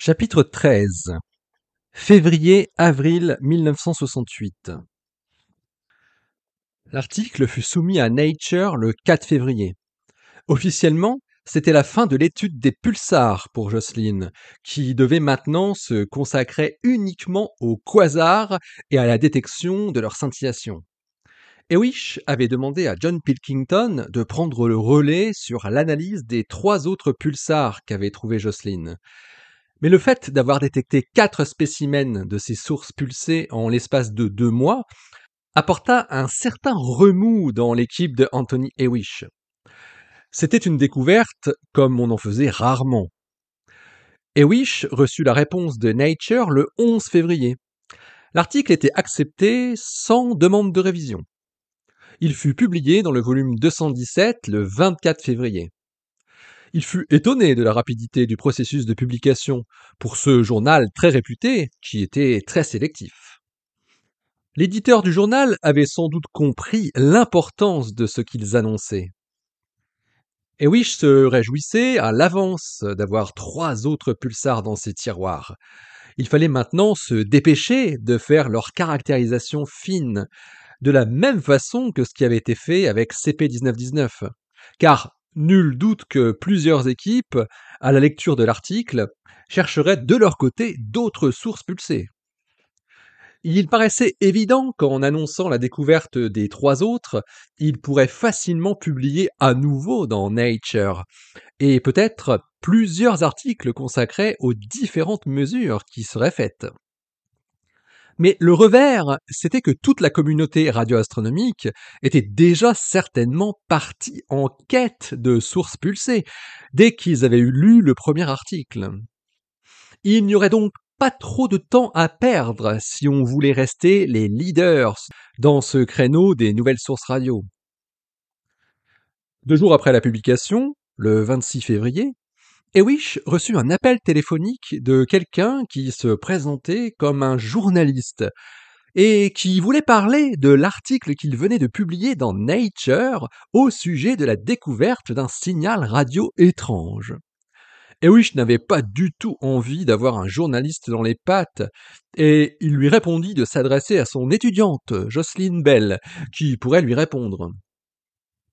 Chapitre 13. Février-avril 1968. L'article fut soumis à Nature le 4 février. Officiellement, c'était la fin de l'étude des pulsars pour Jocelyn, qui devait maintenant se consacrer uniquement aux quasars et à la détection de leur scintillation. Hewish avait demandé à John Pilkington de prendre le relais sur l'analyse des 3 autres pulsars qu'avait trouvé Jocelyn. Mais le fait d'avoir détecté 4 spécimens de ces sources pulsées en l'espace de 2 mois apporta un certain remous dans l'équipe de Anthony Hewish. C'était une découverte comme on en faisait rarement. Hewish reçut la réponse de Nature le 11 février. L'article était accepté sans demande de révision. Il fut publié dans le volume 217 le 24 février. Il fut étonné de la rapidité du processus de publication pour ce journal très réputé qui était très sélectif. L'éditeur du journal avait sans doute compris l'importance de ce qu'ils annonçaient. Hewish se réjouissait à l'avance d'avoir 3 autres pulsars dans ses tiroirs. Il fallait maintenant se dépêcher de faire leur caractérisation fine, de la même façon que ce qui avait été fait avec CP1919. Car nul doute que plusieurs équipes, à la lecture de l'article, chercheraient de leur côté d'autres sources pulsées. Il paraissait évident qu'en annonçant la découverte des 3 autres, il pourrait facilement publier à nouveau dans Nature, et peut-être plusieurs articles consacrés aux différentes mesures qui seraient faites. Mais le revers, c'était que toute la communauté radioastronomique était déjà certainement partie en quête de sources pulsées dès qu'ils avaient lu le premier article. Il n'y aurait donc pas trop de temps à perdre si on voulait rester les leaders dans ce créneau des nouvelles sources radio. 2 jours après la publication, le 26 février, Hewish reçut un appel téléphonique de quelqu'un qui se présentait comme un journaliste et qui voulait parler de l'article qu'il venait de publier dans Nature au sujet de la découverte d'un signal radio étrange. Hewish n'avait pas du tout envie d'avoir un journaliste dans les pattes, et il lui répondit de s'adresser à son étudiante, Jocelyn Bell, qui pourrait lui répondre.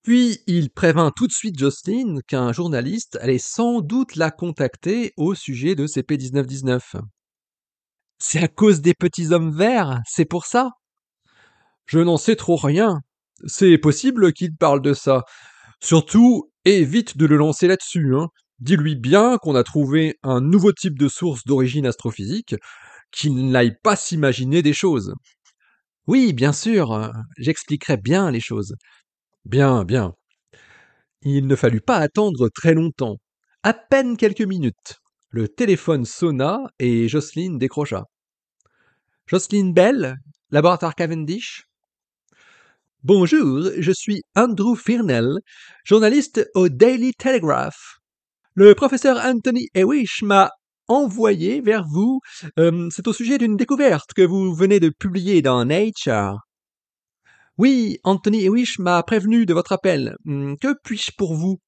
Puis il prévint tout de suite Jocelyn qu'un journaliste allait sans doute la contacter au sujet de CP1919. « C'est à cause des petits hommes verts, c'est pour ça ?»« Je n'en sais trop rien. C'est possible qu'il parle de ça. Surtout, évite de le lancer là-dessus, hein. Dis-lui bien qu'on a trouvé un nouveau type de source d'origine astrophysique, qu'il n'aille pas s'imaginer des choses. »« Oui, bien sûr, j'expliquerai bien les choses. »« Bien, bien. » Il ne fallut pas attendre très longtemps. À peine quelques minutes. Le téléphone sonna et Jocelyn décrocha. « Jocelyn Bell, laboratoire Cavendish ? » « Bonjour, je suis Andrew Firnell, journaliste au Daily Telegraph. Le professeur Anthony Hewish m'a envoyé vers vous. C'est au sujet d'une découverte que vous venez de publier dans Nature. »« Oui, Anthony Hewish m'a prévenu de votre appel. Que puis-je pour vous ? » ?»«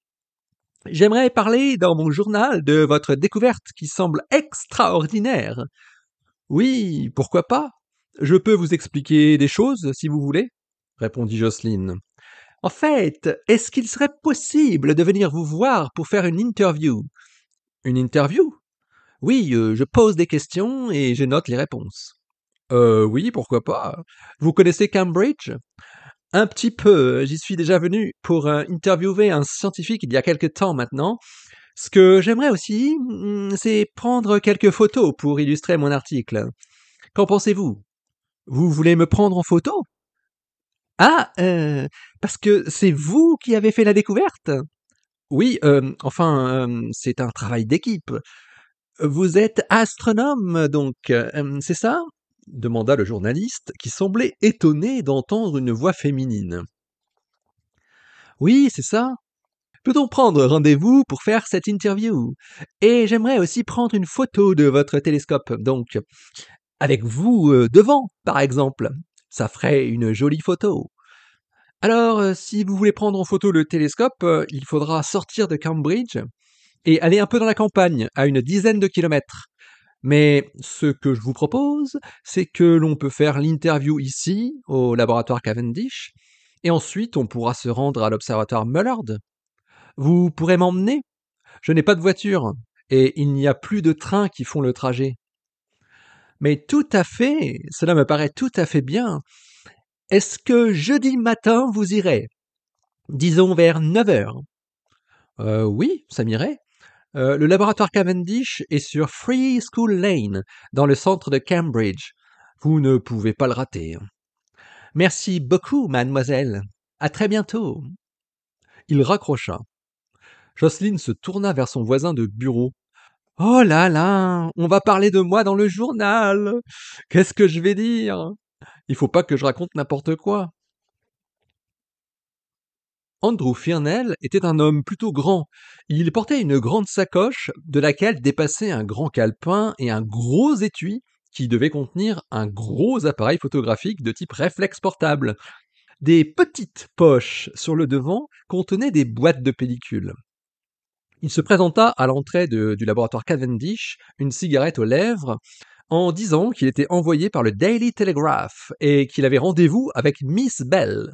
J'aimerais parler dans mon journal de votre découverte qui semble extraordinaire. »« Oui, pourquoi pas ? Je peux vous expliquer des choses si vous voulez, » répondit Jocelyn. « En fait, est-ce qu'il serait possible de venir vous voir pour faire une interview ? » ?»« Une interview ? Oui, je pose des questions et je note les réponses. »« Oui, pourquoi pas. Vous connaissez Cambridge ? » ?»« Un petit peu, j'y suis déjà venu pour interviewer un scientifique il y a quelque temps maintenant. Ce que j'aimerais aussi, c'est prendre quelques photos pour illustrer mon article. Qu'en pensez-vous ? Vous voulez me prendre en photo ? Ah, parce que c'est vous qui avez fait la découverte ? Oui, c'est un travail d'équipe. Vous êtes astronome, donc, c'est ça ? Demanda le journaliste, qui semblait étonné d'entendre une voix féminine. Oui, c'est ça. Peut-on prendre rendez-vous pour faire cette interview ? Et j'aimerais aussi prendre une photo de votre télescope, donc, avec vous devant, par exemple. Ça ferait une jolie photo. Alors, si vous voulez prendre en photo le télescope, il faudra sortir de Cambridge et aller un peu dans la campagne, à une dizaine de kilomètres. Mais ce que je vous propose, c'est que l'on peut faire l'interview ici, au laboratoire Cavendish, et ensuite on pourra se rendre à l'observatoire Mullard. Vous pourrez m'emmener? Je n'ai pas de voiture, et il n'y a plus de trains qui font le trajet. Mais tout à fait, cela me paraît tout à fait bien. Est-ce que jeudi matin vous irez? Disons vers 9 heures. Oui, ça m'irait. Le laboratoire Cavendish est sur Free School Lane, dans le centre de Cambridge. Vous ne pouvez pas le rater. Merci beaucoup, mademoiselle. À très bientôt. Il raccrocha. Jocelyne se tourna vers son voisin de bureau. Oh là là, on va parler de moi dans le journal. Qu'est-ce que je vais dire? Il faut pas que je raconte n'importe quoi. Andrew Fearnell était un homme plutôt grand. Il portait une grande sacoche de laquelle dépassaient un grand calepin et un gros étui qui devait contenir un gros appareil photographique de type réflexe portable. Des petites poches sur le devant contenaient des boîtes de pellicules. Il se présenta à l'entrée du laboratoire Cavendish, une cigarette aux lèvres, en disant qu'il était envoyé par le Daily Telegraph et qu'il avait rendez-vous avec Miss Bell.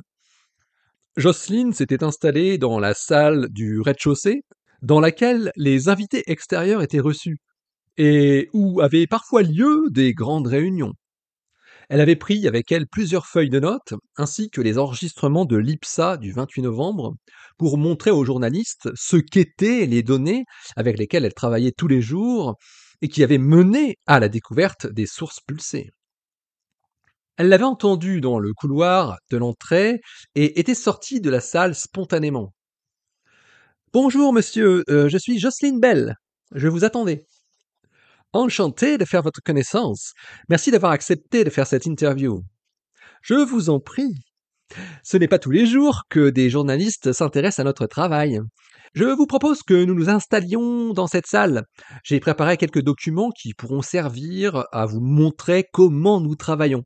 Jocelyne s'était installée dans la salle du rez-de-chaussée, dans laquelle les invités extérieurs étaient reçus, et où avaient parfois lieu des grandes réunions. Elle avait pris avec elle plusieurs feuilles de notes, ainsi que les enregistrements de l'IPSA du 28 novembre, pour montrer aux journalistes ce qu'étaient les données avec lesquelles elle travaillait tous les jours, et qui avaient mené à la découverte des sources pulsées. Elle l'avait entendu dans le couloir de l'entrée et était sortie de la salle spontanément. Bonjour monsieur, je suis Jocelyne Bell. Je vous attendais. Enchanté de faire votre connaissance. Merci d'avoir accepté de faire cette interview. Je vous en prie. Ce n'est pas tous les jours que des journalistes s'intéressent à notre travail. Je vous propose que nous nous installions dans cette salle. J'ai préparé quelques documents qui pourront servir à vous montrer comment nous travaillons.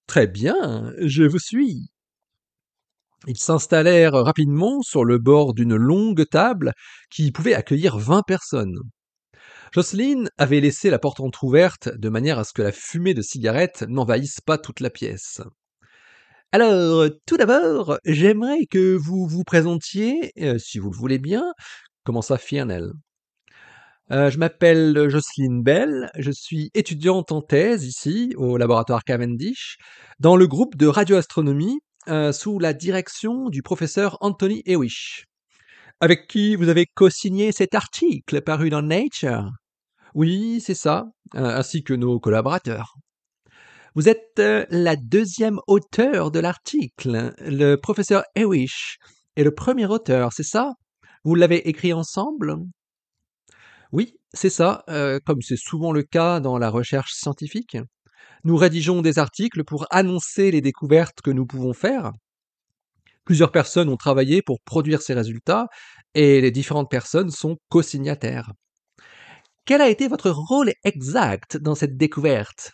Très bien, je vous suis. Ils s'installèrent rapidement sur le bord d'une longue table qui pouvait accueillir 20 personnes. Jocelyne avait laissé la porte entr'ouverte de manière à ce que la fumée de cigarette n'envahisse pas toute la pièce. Alors, tout d'abord, j'aimerais que vous vous présentiez, si vous le voulez bien, commença Fearnell. Je m'appelle Jocelyne Bell, je suis étudiante en thèse ici, au laboratoire Cavendish, dans le groupe de radioastronomie, sous la direction du professeur Anthony Hewish, avec qui vous avez co-signé cet article paru dans Nature. Oui, c'est ça, ainsi que nos collaborateurs. Vous êtes la deuxième auteure de l'article. Le professeur Hewish est le premier auteur, c'est ça? Vous l'avez écrit ensemble? Oui, c'est ça, comme c'est souvent le cas dans la recherche scientifique. Nous rédigeons des articles pour annoncer les découvertes que nous pouvons faire. Plusieurs personnes ont travaillé pour produire ces résultats et les différentes personnes sont co-signataires. Quel a été votre rôle exact dans cette découverte?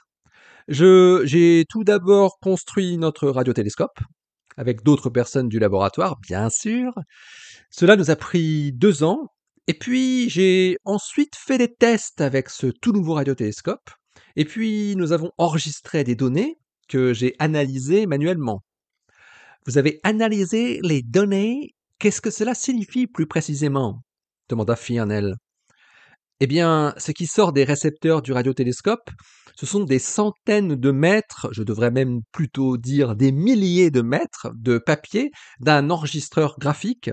J'ai tout d'abord construit notre radiotélescope, avec d'autres personnes du laboratoire, bien sûr. Cela nous a pris 2 ans, et puis j'ai ensuite fait des tests avec ce tout nouveau radiotélescope, et puis nous avons enregistré des données que j'ai analysées manuellement. Vous avez analysé les données? Qu'est-ce que cela signifie plus précisément? Demanda Fearnell. Eh bien, ce qui sort des récepteurs du radiotélescope, ce sont des centaines de mètres, je devrais même plutôt dire des milliers de mètres de papier d'un enregistreur graphique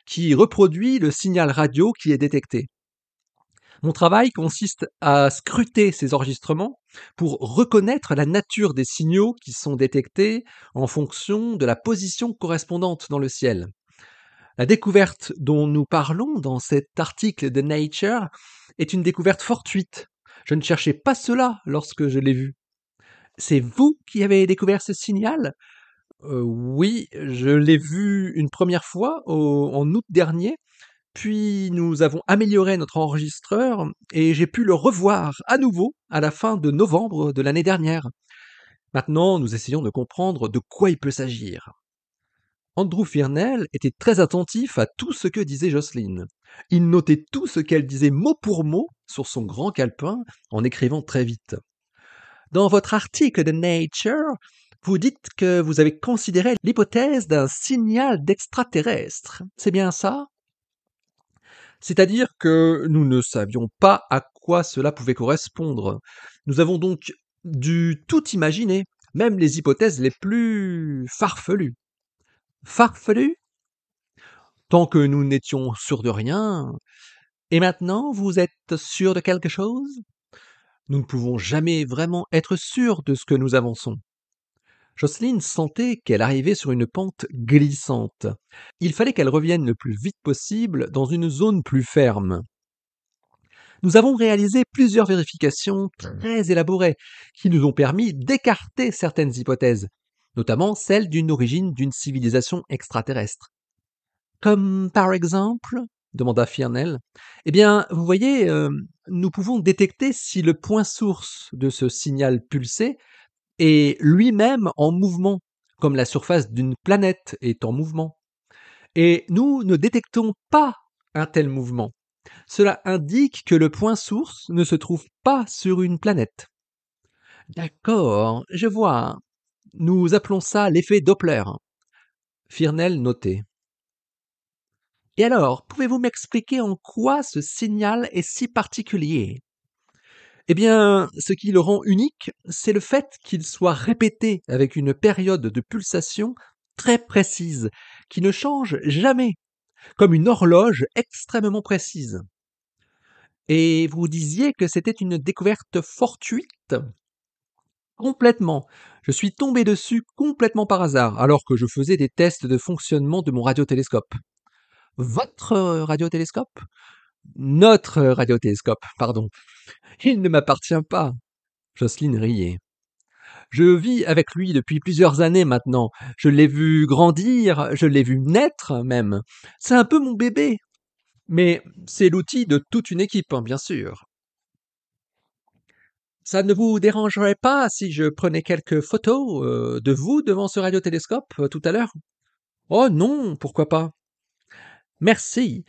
qui reproduit le signal radio qui est détecté. Mon travail consiste à scruter ces enregistrements pour reconnaître la nature des signaux qui sont détectés en fonction de la position correspondante dans le ciel. La découverte dont nous parlons dans cet article de Nature est une découverte fortuite. Je ne cherchais pas cela lorsque je l'ai vu. C'est vous qui avez découvert ce signal? Oui, je l'ai vu une première fois en août dernier, puis nous avons amélioré notre enregistreur et j'ai pu le revoir à nouveau à la fin de novembre de l'année dernière. Maintenant, nous essayons de comprendre de quoi il peut s'agir. Andrew Fearnell était très attentif à tout ce que disait Jocelyne. Il notait tout ce qu'elle disait mot pour mot sur son grand calepin en écrivant très vite. Dans votre article de Nature, vous dites que vous avez considéré l'hypothèse d'un signal d'extraterrestre. C'est bien ça? C'est-à-dire que nous ne savions pas à quoi cela pouvait correspondre. Nous avons donc dû tout imaginer, même les hypothèses les plus farfelues. Farfelues? Tant que nous n'étions sûrs de rien. Et maintenant, vous êtes sûr de quelque chose? Nous ne pouvons jamais vraiment être sûrs de ce que nous avançons. Jocelyne sentait qu'elle arrivait sur une pente glissante. Il fallait qu'elle revienne le plus vite possible dans une zone plus ferme. Nous avons réalisé plusieurs vérifications très élaborées qui nous ont permis d'écarter certaines hypothèses, notamment celle d'une origine d'une civilisation extraterrestre. Comme par exemple? Demanda Firnel. Eh bien, vous voyez, nous pouvons détecter si le point source de ce signal pulsé est lui-même en mouvement, comme la surface d'une planète est en mouvement. Et nous ne détectons pas un tel mouvement. Cela indique que le point source ne se trouve pas sur une planète. D'accord, je vois. Nous appelons ça l'effet Doppler. Firnel notait. Et alors, pouvez-vous m'expliquer en quoi ce signal est si particulier? Eh bien, ce qui le rend unique, c'est le fait qu'il soit répété avec une période de pulsation très précise, qui ne change jamais, comme une horloge extrêmement précise. Et vous disiez que c'était une découverte fortuite? Complètement. Je suis tombé dessus complètement par hasard, alors que je faisais des tests de fonctionnement de mon radiotélescope. Votre radiotélescope? Notre radiotélescope, pardon. Il ne m'appartient pas. Jocelyne riait. Je vis avec lui depuis plusieurs années maintenant. Je l'ai vu grandir, je l'ai vu naître même. C'est un peu mon bébé. Mais c'est l'outil de toute une équipe, hein, bien sûr. Ça ne vous dérangerait pas si je prenais quelques photos de vous devant ce radiotélescope tout à l'heure? Oh non, pourquoi pas? Merci.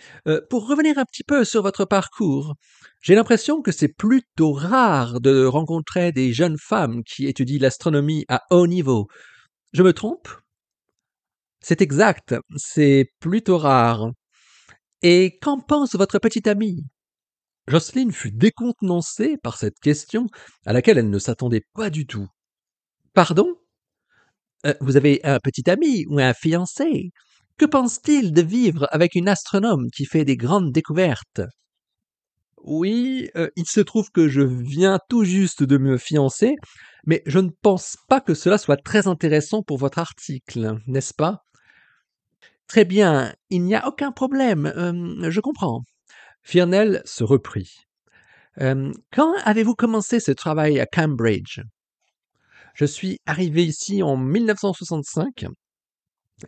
Pour revenir un petit peu sur votre parcours, j'ai l'impression que c'est plutôt rare de rencontrer des jeunes femmes qui étudient l'astronomie à haut niveau. Je me trompe? C'est exact, c'est plutôt rare. Et qu'en pense votre petite amie? Jocelyne fut décontenancée par cette question à laquelle elle ne s'attendait pas du tout. Pardon? Vous avez un petit ami ou un fiancé? Que pense-t-il de vivre avec une astronome qui fait des grandes découvertes? Oui, il se trouve que je viens tout juste de me fiancer, mais je ne pense pas que cela soit très intéressant pour votre article, n'est-ce pas? Très bien, il n'y a aucun problème, je comprends. Firnel se reprit. Quand avez-vous commencé ce travail à Cambridge? Je suis arrivé ici en 1965.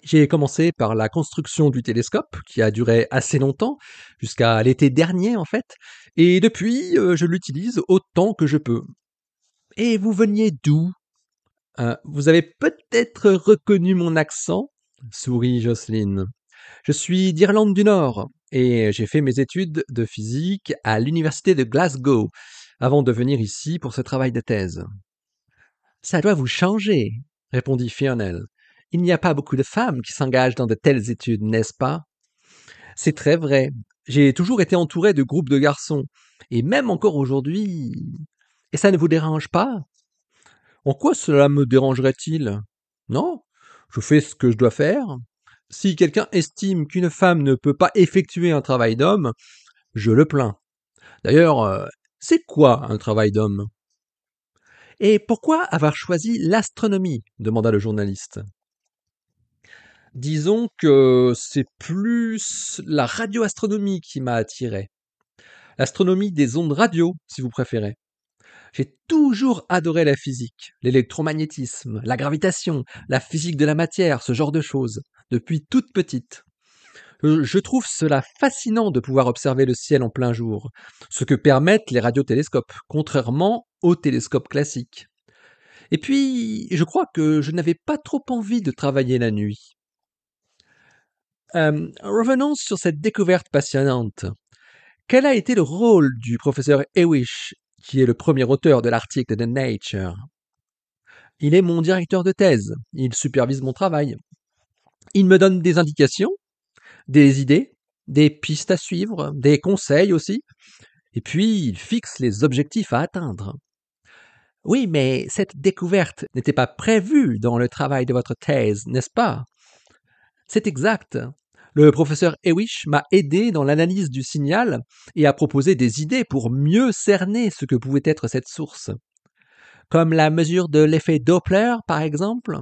J'ai commencé par la construction du télescope, qui a duré assez longtemps, jusqu'à l'été dernier en fait, et depuis, je l'utilise autant que je peux. Et vous veniez d'où? Vous avez peut-être reconnu mon accent? Sourit Jocelyne. Je suis d'Irlande du Nord, et j'ai fait mes études de physique à l'université de Glasgow, avant de venir ici pour ce travail de thèse. Ça doit vous changer, répondit Fionel. Il n'y a pas beaucoup de femmes qui s'engagent dans de telles études, n'est-ce pas? C'est très vrai. J'ai toujours été entouré de groupes de garçons, et même encore aujourd'hui. Et ça ne vous dérange pas? En quoi cela me dérangerait-il? Non, je fais ce que je dois faire. Si quelqu'un estime qu'une femme ne peut pas effectuer un travail d'homme, je le plains. D'ailleurs, c'est quoi un travail d'homme? Et pourquoi avoir choisi l'astronomie? Demanda le journaliste. Disons que c'est plus la radioastronomie qui m'a attiré. L'astronomie des ondes radio, si vous préférez. J'ai toujours adoré la physique, l'électromagnétisme, la gravitation, la physique de la matière, ce genre de choses, depuis toute petite. Je trouve cela fascinant de pouvoir observer le ciel en plein jour, ce que permettent les radiotélescopes, contrairement aux télescopes classiques. Et puis, je crois que je n'avais pas trop envie de travailler la nuit. Revenons sur cette découverte passionnante. Quel a été le rôle du professeur Hewish, qui est le premier auteur de l'article de Nature? Il est mon directeur de thèse. Il supervise mon travail. Il me donne des indications, des idées, des pistes à suivre, des conseils aussi. Et puis, il fixe les objectifs à atteindre. Oui, mais cette découverte n'était pas prévue dans le travail de votre thèse, n'est-ce pas? C'est exact. Le professeur Hewish m'a aidé dans l'analyse du signal et a proposé des idées pour mieux cerner ce que pouvait être cette source. Comme la mesure de l'effet Doppler, par exemple?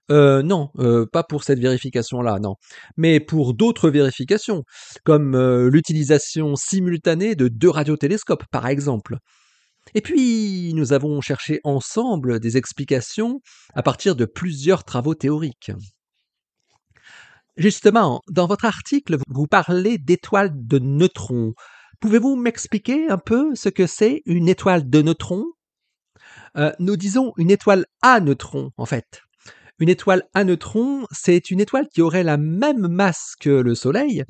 Non, pas pour cette vérification-là, non. Mais pour d'autres vérifications, comme l'utilisation simultanée de 2 radiotélescopes, par exemple. Et puis, nous avons cherché ensemble des explications à partir de plusieurs travaux théoriques. Justement, dans votre article, vous parlez d'étoiles de neutrons. Pouvez-vous m'expliquer un peu ce que c'est une étoile de neutrons? Nous disons une étoile à neutrons, en fait. Une étoile à neutrons, c'est une étoile qui aurait la même masse que le Soleil,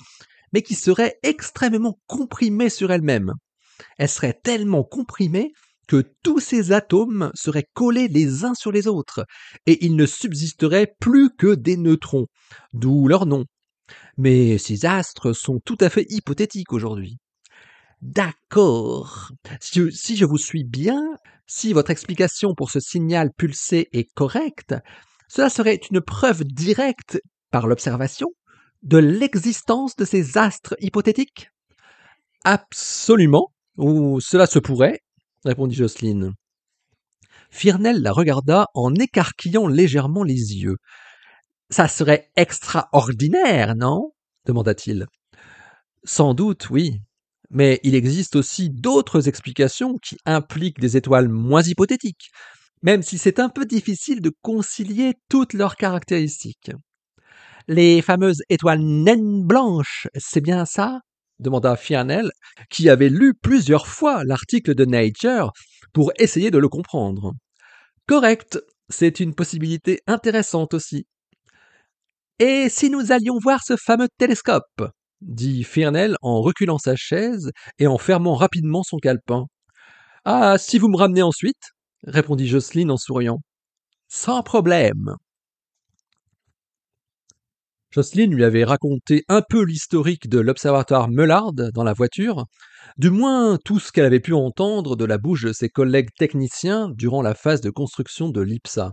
mais qui serait extrêmement comprimée sur elle-même. Elle serait tellement comprimée que tous ces atomes seraient collés les uns sur les autres, et il ne subsisterait plus que des neutrons, d'où leur nom. Mais ces astres sont tout à fait hypothétiques aujourd'hui. D'accord. Si je vous suis bien, si votre explication pour ce signal pulsé est correcte, cela serait une preuve directe, par l'observation, de l'existence de ces astres hypothétiques? Absolument, ou cela se pourrait, répondit Jocelyne. Firnel la regarda en écarquillant légèrement les yeux. Ça serait extraordinaire, non? Demanda-t-il. Sans doute, oui. Mais il existe aussi d'autres explications qui impliquent des étoiles moins hypothétiques, même si c'est un peu difficile de concilier toutes leurs caractéristiques. Les fameuses étoiles naines blanches, c'est bien ça? Demanda Fianel, qui avait lu plusieurs fois l'article de Nature pour essayer de le comprendre. Correct, c'est une possibilité intéressante aussi. Et si nous allions voir ce fameux télescope? Dit Firnel en reculant sa chaise et en fermant rapidement son calepin. Ah, si vous me ramenez ensuite, répondit Jocelyne en souriant. Sans problème. Jocelyne lui avait raconté un peu l'historique de l'observatoire Mullard dans la voiture, du moins tout ce qu'elle avait pu entendre de la bouche de ses collègues techniciens durant la phase de construction de l'IPSA.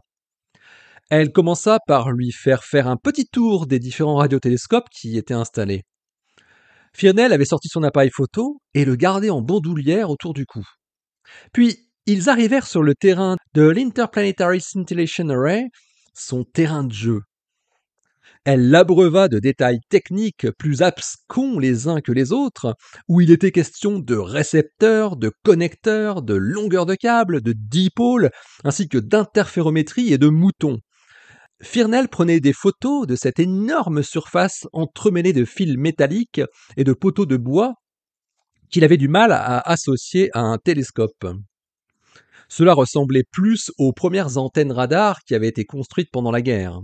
Elle commença par lui faire un petit tour des différents radiotélescopes qui y étaient installés. Firnel avait sorti son appareil photo et le gardait en bandoulière autour du cou. Puis, ils arrivèrent sur le terrain de l'Interplanetary Scintillation Array, son terrain de jeu. Elle l'abreuva de détails techniques plus abscons les uns que les autres, où il était question de récepteurs, de connecteurs, de longueurs de câbles, de dipôles, ainsi que d'interférométrie et de moutons. Firnel prenait des photos de cette énorme surface entremêlée de fils métalliques et de poteaux de bois qu'il avait du mal à associer à un télescope. Cela ressemblait plus aux premières antennes radar qui avaient été construites pendant la guerre.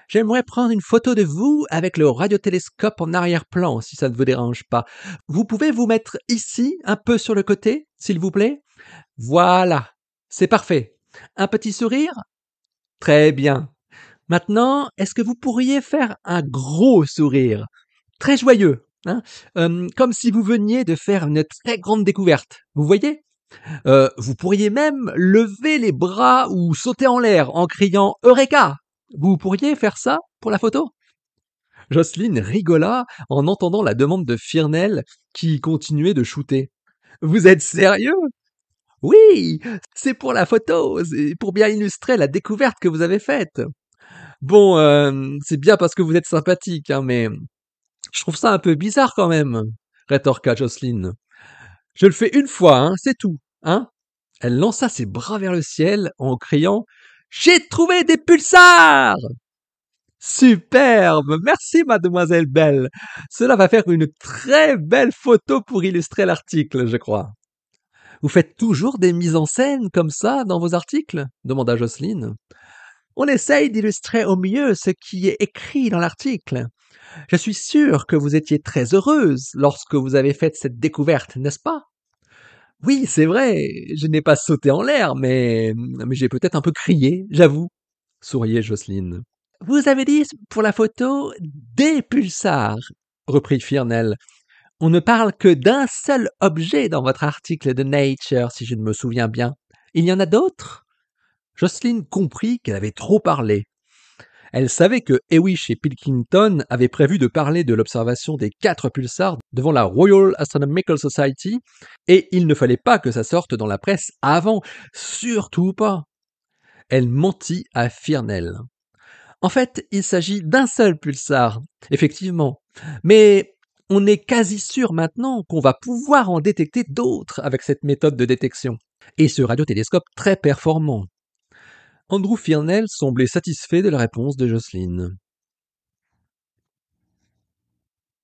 J'aimerais prendre une photo de vous avec le radiotélescope en arrière-plan, si ça ne vous dérange pas. Vous pouvez vous mettre ici, un peu sur le côté, s'il vous plaît? Voilà, c'est parfait. Un petit sourire? Très bien. Maintenant, est-ce que vous pourriez faire un gros sourire? Très joyeux, hein? Comme si vous veniez de faire une très grande découverte. Vous voyez? Vous pourriez même lever les bras ou sauter en l'air en criant Eureka! Vous pourriez faire ça pour la photo? Jocelyne rigola en entendant la demande de Firnel qui continuait de shooter. Vous êtes sérieux? Oui, c'est pour la photo, c'est pour bien illustrer la découverte que vous avez faite. Bon, c'est bien parce que vous êtes sympathique, hein, mais je trouve ça un peu bizarre quand même, rétorqua Jocelyne. Je le fais une fois, hein, c'est tout, hein? Elle lança ses bras vers le ciel en criant « J'ai trouvé des pulsars !» Superbe! Merci, mademoiselle Belle. Cela va faire une très belle photo pour illustrer l'article, je crois. Vous faites toujours des mises en scène comme ça dans vos articles? Demanda Jocelyne. On essaye d'illustrer au mieux ce qui est écrit dans l'article. Je suis sûr que vous étiez très heureuse lorsque vous avez fait cette découverte, n'est-ce pas? Oui, c'est vrai, je n'ai pas sauté en l'air, mais j'ai peut-être un peu crié, j'avoue, souriait Jocelyne. Vous avez dit pour la photo des pulsars, reprit Firnel. On ne parle que d'un seul objet dans votre article de Nature, si je ne me souviens bien. Il y en a d'autres? Jocelyne comprit qu'elle avait trop parlé. Elle savait que Hewish et Pilkington avaient prévu de parler de l'observation des 4 pulsars devant la Royal Astronomical Society, et il ne fallait pas que ça sorte dans la presse avant, surtout pas. Elle mentit à Firnel. En fait, il s'agit d'un seul pulsar, effectivement, mais on est quasi sûr maintenant qu'on va pouvoir en détecter d'autres avec cette méthode de détection, et ce radiotélescope très performant. Andrew Firnel semblait satisfait de la réponse de Jocelyne.